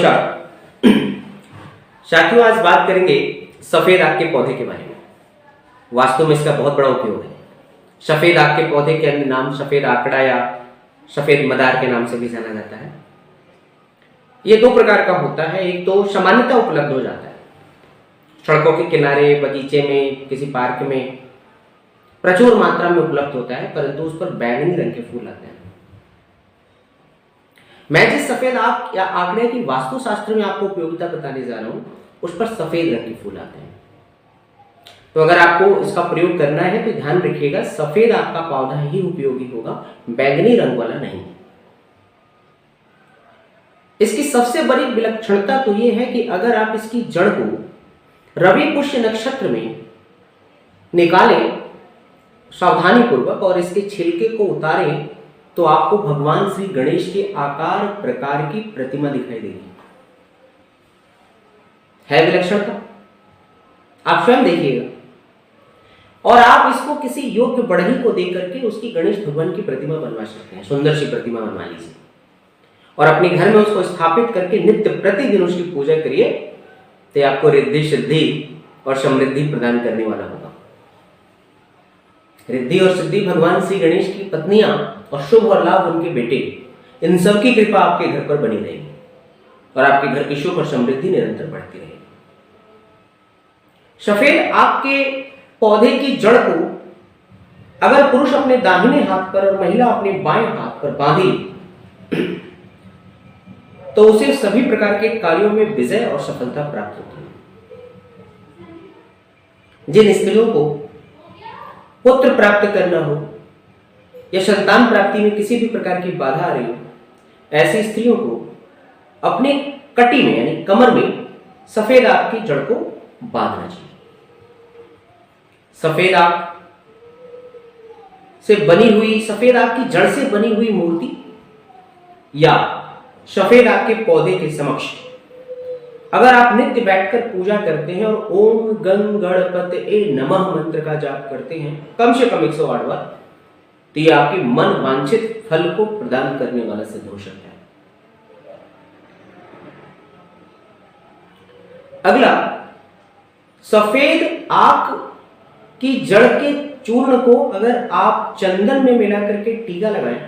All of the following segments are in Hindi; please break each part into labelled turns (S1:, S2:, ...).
S1: नमस्कार साथियों, आज बात करेंगे सफेद आग के पौधे के बारे में। वास्तव में इसका बहुत बड़ा उपयोग है। सफेद आग के पौधे के अन्य नाम सफेद आकड़ा या सफेद मदार के नाम से भी जाना जाता है। ये दो प्रकार का होता है। एक तो सामान्यतः उपलब्ध हो जाता है, सड़कों के किनारे, बगीचे में, किसी पार्क में प्रचुर मात्रा में उपलब्ध होता है, परंतु उस पर बैंगनी रंग के फूल आते हैं। मैं जिस सफेद आग या आंकड़े की वास्तुशास्त्र में आपको उपयोगिता बताने जा रहा हूं, उस पर सफेद रंग के फूल आते हैं। तो अगर आपको इसका प्रयोग करना है तो ध्यान रखिएगा, सफेद आग का पौधा ही उपयोगी होगा, बैंगनी रंग वाला नहीं। इसकी सबसे बड़ी विलक्षणता तो यह है कि अगर आप इसकी जड़ को रवि पुष्य नक्षत्र में निकालें सावधानी पूर्वक और इसके छिलके को उतारें तो आपको भगवान श्री गणेश के आकार प्रकार की प्रतिमा दिखाई देगी। है विलक्षणता, आप स्वयं देखिएगा। और आप इसको किसी योग्य बढ़ई को देकर के उसकी गणेश भगवान की प्रतिमा बनवा सकते हैं। सुंदर सी प्रतिमा बनवा लीजिए और अपने घर में उसको स्थापित करके नित्य प्रतिदिन उसकी पूजा करिए, तो आपको रिद्धि सिद्धि और समृद्धि प्रदान करने वाला होगा। रिद्धि और सिद्धि भगवान श्री गणेश की पत्नियां और शुभ और लाभ उनके बेटे, इन सब की कृपा आपके घर पर बनी रहेगी और आपके घर की सुख और समृद्धि निरंतर बढ़ती रहेगी। सफेद आग के पौधे की जड़ को अगर पुरुष अपने दाहिने हाथ पर और महिला अपने बाएं हाथ पर बांधे तो उसे सभी प्रकार के कार्यों में विजय और सफलता प्राप्त होती है। जिन स्त्रियों को पुत्र प्राप्त करना हो या संतान प्राप्ति में किसी भी प्रकार की बाधा आ रही हो, ऐसी स्त्रियों को अपने कटी में यानी कमर में सफेद आग की जड़ को बांधना चाहिए। सफेद आग से बनी हुई, सफेद आग की जड़ से बनी हुई मूर्ति या सफेद आग के पौधे के समक्ष अगर आप नित्य बैठकर पूजा करते हैं और ओम गंग गणपतये नमः मंत्र का जाप करते हैं कम से कम 108 बार, तो ये आपके मन वांछित फल को प्रदान करने वाला सिद्ध हो सकता है। अगला, सफेद आग की जड़ के चूर्ण को अगर आप चंदन में मिला करके टीका लगाएं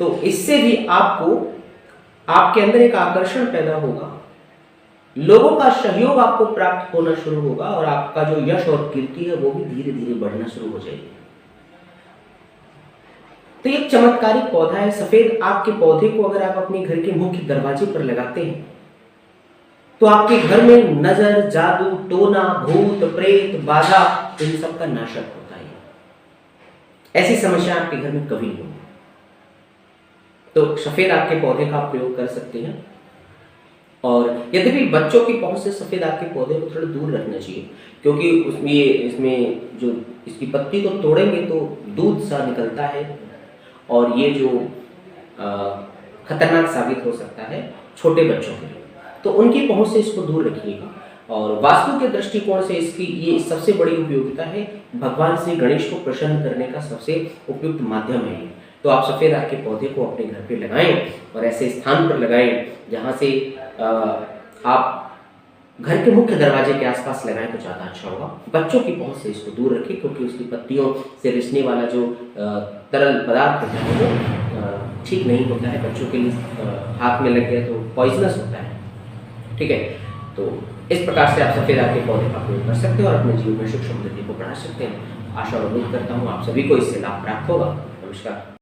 S1: तो इससे भी आपको आपके अंदर एक आकर्षण पैदा होगा, लोगों का सहयोग आपको प्राप्त होना शुरू होगा और आपका जो यश और कीर्ति है वो भी धीरे धीरे बढ़ना शुरू हो जाएगी। तो एक चमत्कारिक पौधा है। सफेद आग के पौधे को अगर आप अपने घर के मुख्य दरवाजे पर लगाते हैं तो आपके घर में नजर, जादू, टोना, भूत, प्रेत, बाधा, इन सब का नाशक होता है। ऐसी समस्या आपके घर में कभी नहीं होगी। तो सफेद आग के पौधे का आप प्रयोग कर सकते हैं। और यद्यपि बच्चों की पहुंच से सफेद आग के पौधे को थोड़ा दूर रखना चाहिए, क्योंकि इसमें जो इसकी पत्ती को तोड़ेंगे तो दूध सा निकलता है और ये जो खतरनाक साबित हो सकता है छोटे बच्चों के लिए। तो उनकी पहुंच से इसको दूर रखिएगा। और वास्तु के दृष्टिकोण से इसकी ये सबसे बड़ी उपयोगिता है। भगवान श्री गणेश को प्रसन्न करने का सबसे उपयुक्त माध्यम है। तो आप सफेद आग के पौधे को अपने घर पे लगाएं और ऐसे स्थान पर लगाएं जहां से आप घर के मुख्य दरवाजे के आसपास लगाएं तो ज़्यादा अच्छा होगा। बच्चों की पहुंच से इसको दूर रखें, क्योंकि उसकी पत्तियों से रिसने वाला जो तरल पदार्थ होता है वो ठीक नहीं होता है। बच्चों के लिए हाथ में लग गया तो पॉइजनस होता है। ठीक है, तो इस प्रकार से आप सफेद आग के पौधे का प्रयोग कर सकते हैं और अपने जीवन में सुख समृद्धि को बढ़ा सकते हैं। आशा और उम्मीद करता हूँ आप सभी को इससे लाभ प्राप्त होगा। नमस्कार।